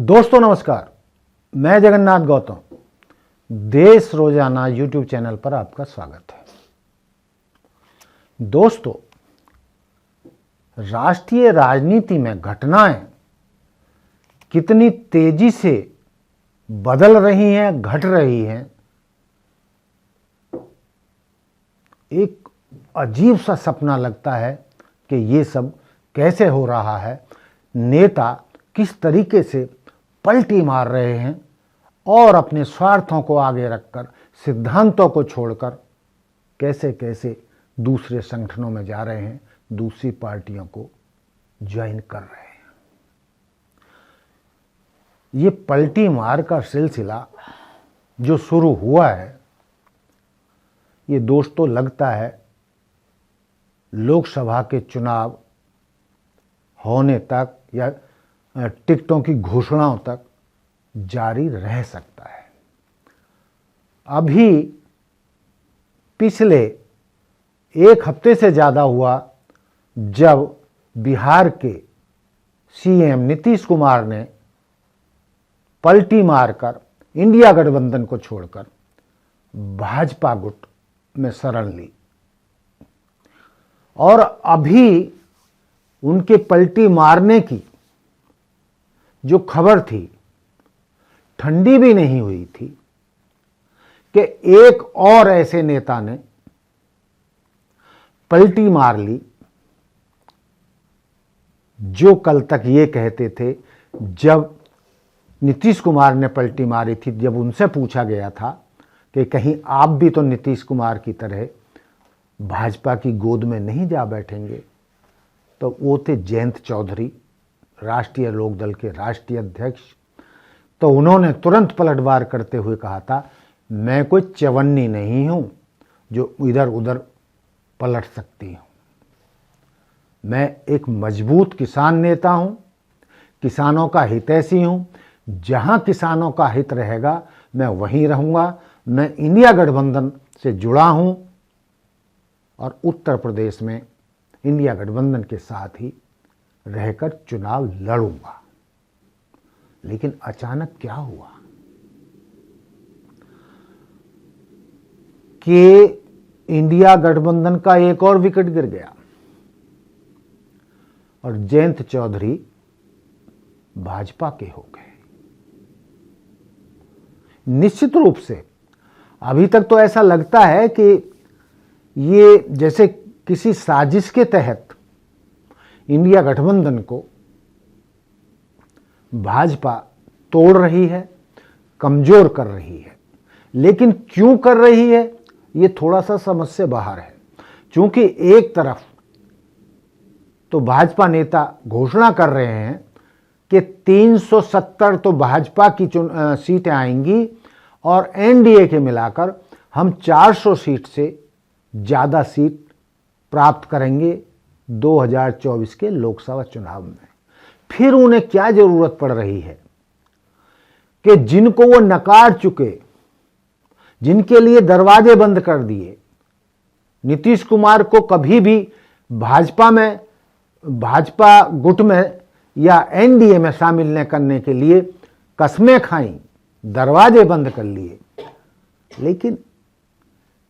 दोस्तों नमस्कार, मैं जगन्नाथ गौतम। देश रोजाना यूट्यूब चैनल पर आपका स्वागत है। दोस्तों, राष्ट्रीय राजनीति में घटनाएं कितनी तेजी से बदल रही हैं, घट रही हैं, एक अजीब सा सपना लगता है कि ये सब कैसे हो रहा है। नेता किस तरीके से पलटी मार रहे हैं और अपने स्वार्थों को आगे रखकर, सिद्धांतों को छोड़कर कैसे कैसे दूसरे संगठनों में जा रहे हैं, दूसरी पार्टियों को ज्वाइन कर रहे हैं। ये पलटी मार का सिलसिला जो शुरू हुआ है, ये दोस्तों लगता है लोकसभा के चुनाव होने तक या टिकटों की घोषणाओं तक जारी रह सकता है। अभी पिछले एक हफ्ते से ज़्यादा हुआ जब बिहार के सीएम नीतीश कुमार ने पलटी मारकर इंडिया गठबंधन को छोड़कर भाजपा गुट में शरण ली, और अभी उनके पलटी मारने की जो खबर थी, ठंडी भी नहीं हुई थी कि एक और ऐसे नेता ने पलटी मार ली जो कल तक ये कहते थे, जब नीतीश कुमार ने पलटी मारी थी, जब उनसे पूछा गया था कि कहीं आप भी तो नीतीश कुमार की तरह भाजपा की गोद में नहीं जा बैठेंगे, तो वो थे जयंत चौधरी, राष्ट्रीय लोकदल के राष्ट्रीय अध्यक्ष। तो उन्होंने तुरंत पलटवार करते हुए कहा था, मैं कोई चवन्नी नहीं हूं जो इधर उधर पलट सकती हूं। मैं एक मजबूत किसान नेता हूं, किसानों का हितैषी हूं। जहां किसानों का हित रहेगा मैं वहीं रहूंगा। मैं इंडिया गठबंधन से जुड़ा हूं और उत्तर प्रदेश में इंडिया गठबंधन के साथ ही रहकर चुनाव लड़ूंगा। लेकिन अचानक क्या हुआ कि इंडिया गठबंधन का एक और विकेट गिर गया और जयंत चौधरी भाजपा के हो गए। निश्चित रूप से अभी तक तो ऐसा लगता है कि ये जैसे किसी साजिश के तहत इंडिया गठबंधन को भाजपा तोड़ रही है, कमजोर कर रही है। लेकिन क्यों कर रही है, ये थोड़ा सा समझ से बाहर है। क्योंकि एक तरफ तो भाजपा नेता घोषणा कर रहे हैं कि 370 तो भाजपा की सीटें आएंगी और एनडीए के मिलाकर हम 400 सीट से ज़्यादा सीट प्राप्त करेंगे 2024 के लोकसभा चुनाव में। फिर उन्हें क्या जरूरत पड़ रही है कि जिनको वो नकार चुके, जिनके लिए दरवाजे बंद कर दिए, नीतीश कुमार को कभी भी भाजपा गुट में या एनडीए में शामिल न करने के लिए कस्में खाई, दरवाजे बंद कर लिए, लेकिन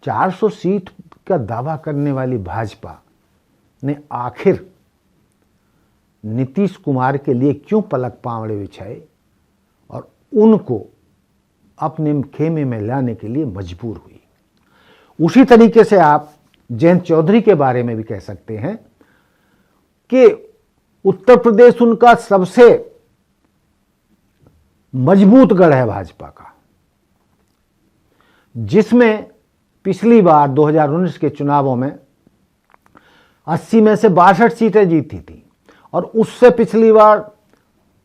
400 सीट का दावा करने वाली भाजपा ने आखिर नीतीश कुमार के लिए क्यों पलक पावड़े बिछाए और उनको अपने खेमे में लाने के लिए मजबूर हुई। उसी तरीके से आप जयंत चौधरी के बारे में भी कह सकते हैं कि उत्तर प्रदेश उनका सबसे मजबूत गढ़ है भाजपा का, जिसमें पिछली बार 2019 के चुनावों में 80 में से 62 सीटें जीती थी, और उससे पिछली बार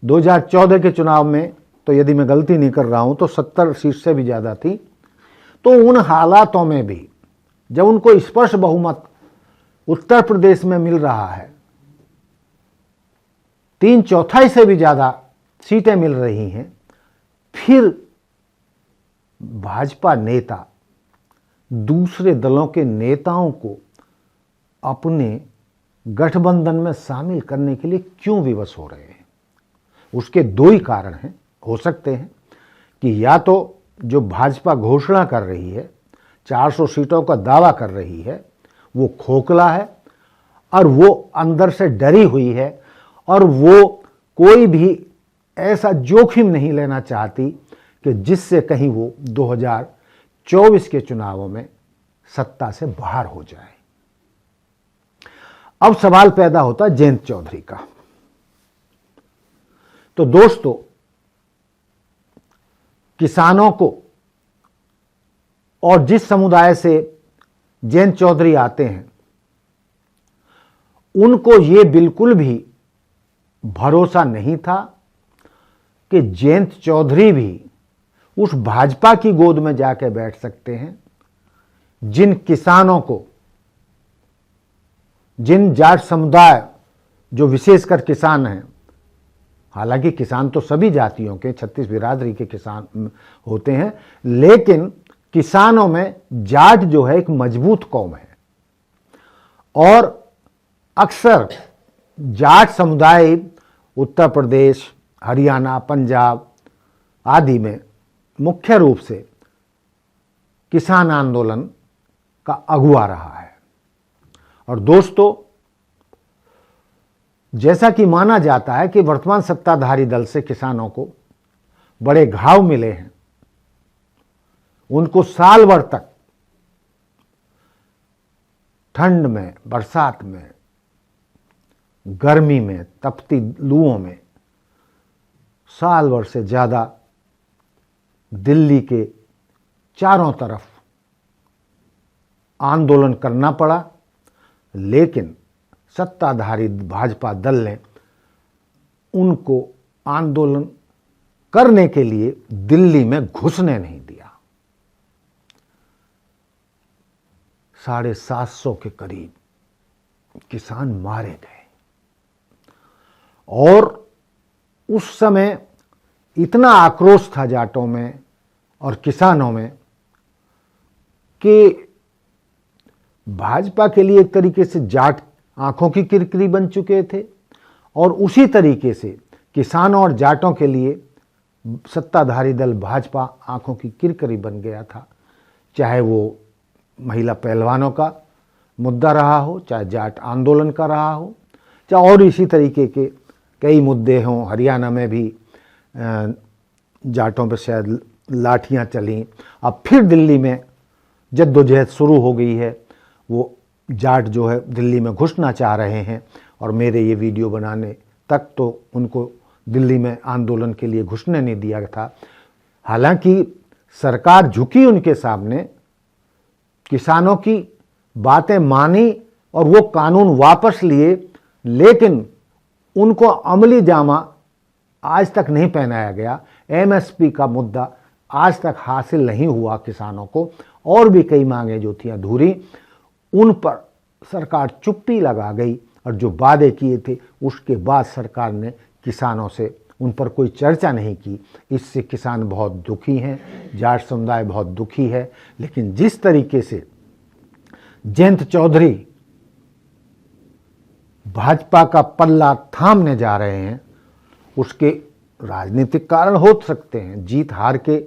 2014 के चुनाव में, तो यदि मैं गलती नहीं कर रहा हूं तो 70 सीट से भी ज़्यादा थी। तो उन हालातों में भी जब उनको स्पष्ट बहुमत उत्तर प्रदेश में मिल रहा है, 3/4 से भी ज़्यादा सीटें मिल रही हैं, फिर भाजपा नेता दूसरे दलों के नेताओं को अपने गठबंधन में शामिल करने के लिए क्यों विवश हो रहे हैं? उसके दो ही कारण हैं, हो सकते हैं कि या तो जो भाजपा घोषणा कर रही है, 400 सीटों का दावा कर रही है, वो खोखला है और वो अंदर से डरी हुई है और वो कोई भी ऐसा जोखिम नहीं लेना चाहती कि जिससे कहीं वो 2024 के चुनावों में सत्ता से बाहर हो जाए। अब सवाल पैदा होता है जयंत चौधरी का। तो दोस्तों, किसानों को और जिस समुदाय से जयंत चौधरी आते हैं, उनको ये बिल्कुल भी भरोसा नहीं था कि जयंत चौधरी भी उस भाजपा की गोद में जाकर बैठ सकते हैं जिन किसानों को, जिन जाट समुदाय जो विशेषकर किसान हैं, हालांकि किसान तो सभी जातियों के 36 बिरादरी के किसान होते हैं, लेकिन किसानों में जाट जो है एक मजबूत कौम है और अक्सर जाट समुदाय उत्तर प्रदेश, हरियाणा, पंजाब आदि में मुख्य रूप से किसान आंदोलन का अगुवा रहा है। और दोस्तों, जैसा कि माना जाता है कि वर्तमान सत्ताधारी दल से किसानों को बड़े घाव मिले हैं, उनको साल भर तक ठंड में, बरसात में, गर्मी में, तपती लूओं में साल भर से ज़्यादा दिल्ली के चारों तरफ आंदोलन करना पड़ा, लेकिन सत्ताधारी भाजपा दल ने उनको आंदोलन करने के लिए दिल्ली में घुसने नहीं दिया। 750 के करीब किसान मारे गए और उस समय इतना आक्रोश था जाटों में और किसानों में कि भाजपा के लिए एक तरीके से जाट आंखों की किरकिरी बन चुके थे और उसी तरीके से किसानों और जाटों के लिए सत्ताधारी दल भाजपा आंखों की किरकिरी बन गया था। चाहे वो महिला पहलवानों का मुद्दा रहा हो, चाहे जाट आंदोलन का रहा हो, चाहे और इसी तरीके के कई मुद्दे हों। हरियाणा में भी जाटों पर शायद लाठियां चली। अब फिर दिल्ली में जद्दोजहद शुरू हो गई है। वो जाट जो है दिल्ली में घुसना चाह रहे हैं और मेरे ये वीडियो बनाने तक तो उनको दिल्ली में आंदोलन के लिए घुसने नहीं दिया था। हालांकि सरकार झुकी उनके सामने, किसानों की बातें मानी और वो कानून वापस लिए, लेकिन उनको अमली जामा आज तक नहीं पहनाया गया। एमएसपी का मुद्दा आज तक हासिल नहीं हुआ किसानों को, और भी कई मांगे जो थी अधूरी, उन पर सरकार चुप्पी लगा गई और जो वादे किए थे उसके बाद सरकार ने किसानों से उन पर कोई चर्चा नहीं की। इससे किसान बहुत दुखी हैं, जाट समुदाय बहुत दुखी है। लेकिन जिस तरीके से जयंत चौधरी भाजपा का पल्ला थामने जा रहे हैं, उसके राजनीतिक कारण हो सकते हैं, जीत हार के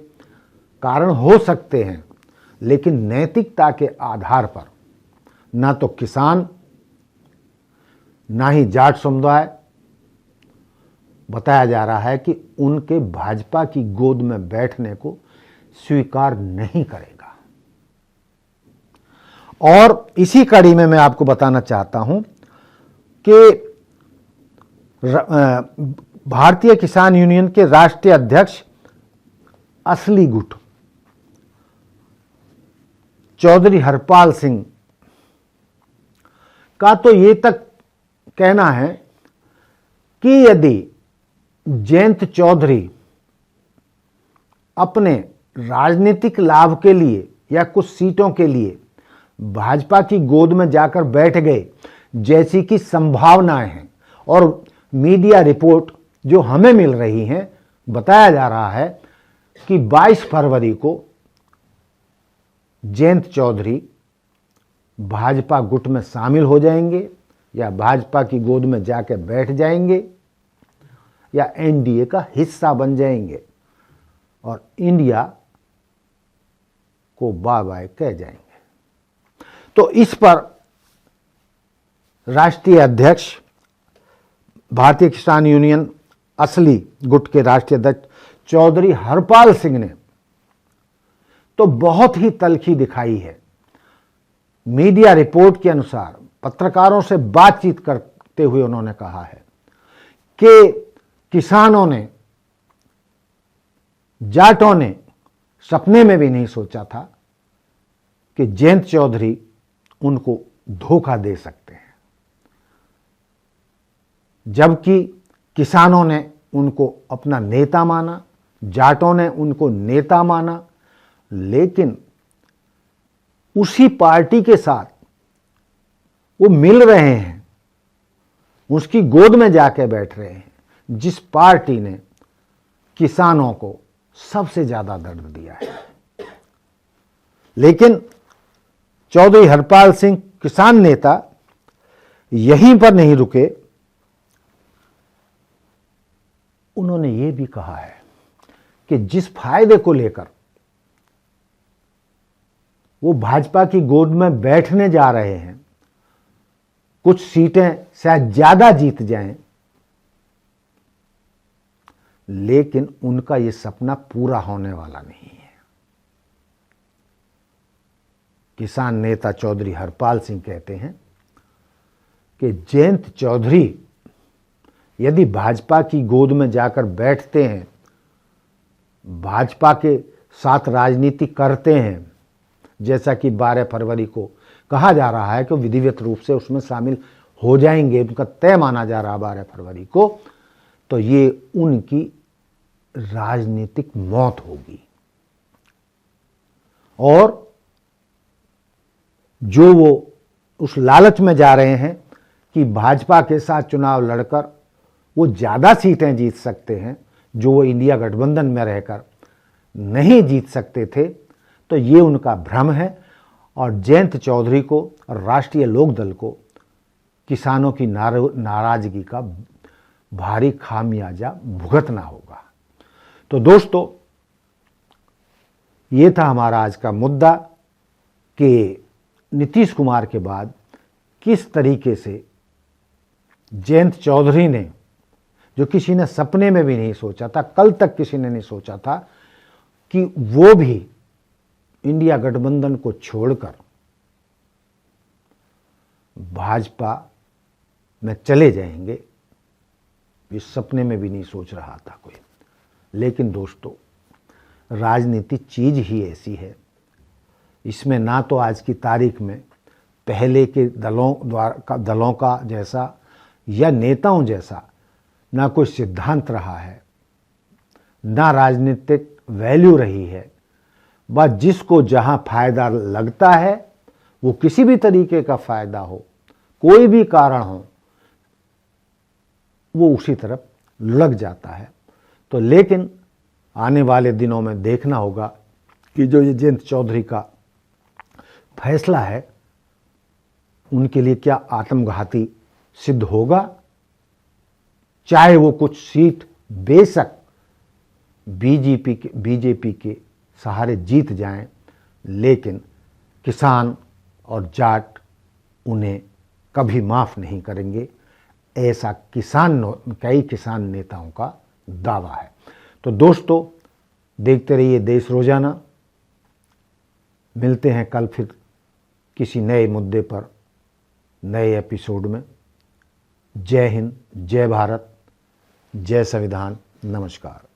कारण हो सकते हैं, लेकिन नैतिकता के आधार पर ना तो किसान ना ही जाट समुदाय बताया जा रहा है कि उनके भाजपा की गोद में बैठने को स्वीकार नहीं करेगा। और इसी कड़ी में मैं आपको बताना चाहता हूं कि भारतीय किसान यूनियन के राष्ट्रीय अध्यक्ष असली गुट चौधरी हरपाल सिंह का तो ये तक कहना है कि यदि जयंत चौधरी अपने राजनीतिक लाभ के लिए या कुछ सीटों के लिए भाजपा की गोद में जाकर बैठ गए, जैसी कि संभावनाएं हैं और मीडिया रिपोर्ट जो हमें मिल रही हैं, बताया जा रहा है कि 22 फरवरी को जयंत चौधरी भाजपा गुट में शामिल हो जाएंगे या भाजपा की गोद में जाकर बैठ जाएंगे। या एनडीए का हिस्सा बन जाएंगे और इंडिया को बाय बाय कह जाएंगे। तो इस पर राष्ट्रीय अध्यक्ष, भारतीय किसान यूनियन असली गुट के राष्ट्रीय अध्यक्ष चौधरी हरपाल सिंह ने तो बहुत ही तल्खी दिखाई है। मीडिया रिपोर्ट के अनुसार पत्रकारों से बातचीत करते हुए उन्होंने कहा है कि किसानों ने, जाटों ने सपने में भी नहीं सोचा था कि जयंत चौधरी उनको धोखा दे सकते हैं, जबकि किसानों ने उनको अपना नेता माना, जाटों ने उनको नेता माना, लेकिन उसी पार्टी के साथ वो मिल रहे हैं, उसकी गोद में जाके बैठ रहे हैं जिस पार्टी ने किसानों को सबसे ज्यादा दर्द दिया है। लेकिन चौधरी हरपाल सिंह किसान नेता यहीं पर नहीं रुके, उन्होंने ये भी कहा है कि जिस फायदे को लेकर वो भाजपा की गोद में बैठने जा रहे हैं, कुछ सीटें शायद ज्यादा जीत जाएं, लेकिन उनका ये सपना पूरा होने वाला नहीं है। किसान नेता चौधरी हरपाल सिंह कहते हैं कि जयंत चौधरी यदि भाजपा की गोद में जाकर बैठते हैं, भाजपा के साथ राजनीति करते हैं, जैसा कि 12 फरवरी को कहा जा रहा है कि विधिवत रूप से उसमें शामिल हो जाएंगे, उनका तय माना जा रहा है 12 फरवरी को, तो ये उनकी राजनीतिक मौत होगी। और जो वो उस लालच में जा रहे हैं कि भाजपा के साथ चुनाव लड़कर वो ज्यादा सीटें जीत सकते हैं, जो वो इंडिया गठबंधन में रहकर नहीं जीत सकते थे, तो ये उनका भ्रम है। और जयंत चौधरी को और राष्ट्रीय लोकदल को किसानों की नाराजगी का भारी खामियाजा भुगतना होगा। तो दोस्तों, ये था हमारा आज का मुद्दा कि नीतीश कुमार के बाद किस तरीके से जयंत चौधरी ने, जो किसी ने सपने में भी नहीं सोचा था, कल तक किसी ने नहीं सोचा था कि वो भी इंडिया गठबंधन को छोड़कर भाजपा में चले जाएंगे, इस सपने में भी नहीं सोच रहा था कोई। लेकिन दोस्तों, राजनीति चीज ही ऐसी है, इसमें ना तो आज की तारीख में पहले के दलों का जैसा या नेताओं जैसा ना कोई सिद्धांत रहा है, ना राजनीतिक वैल्यू रही है। बस जिसको जहां फायदा लगता है, वो किसी भी तरीके का फायदा हो, कोई भी कारण हो, वो उसी तरफ लग जाता है। तो लेकिन आने वाले दिनों में देखना होगा कि जो ये जयंत चौधरी का फैसला है, उनके लिए क्या आत्मघाती सिद्ध होगा। चाहे वो कुछ सीट बेशक बीजेपी के सहारे जीत जाएं, लेकिन किसान और जाट उन्हें कभी माफ नहीं करेंगे, ऐसा कई किसान नेताओं का दावा है। तो दोस्तों, देखते रहिए देश रोजाना। मिलते हैं कल फिर किसी नए मुद्दे पर, नए एपिसोड में। जय हिंद, जय भारत, जय संविधान, नमस्कार।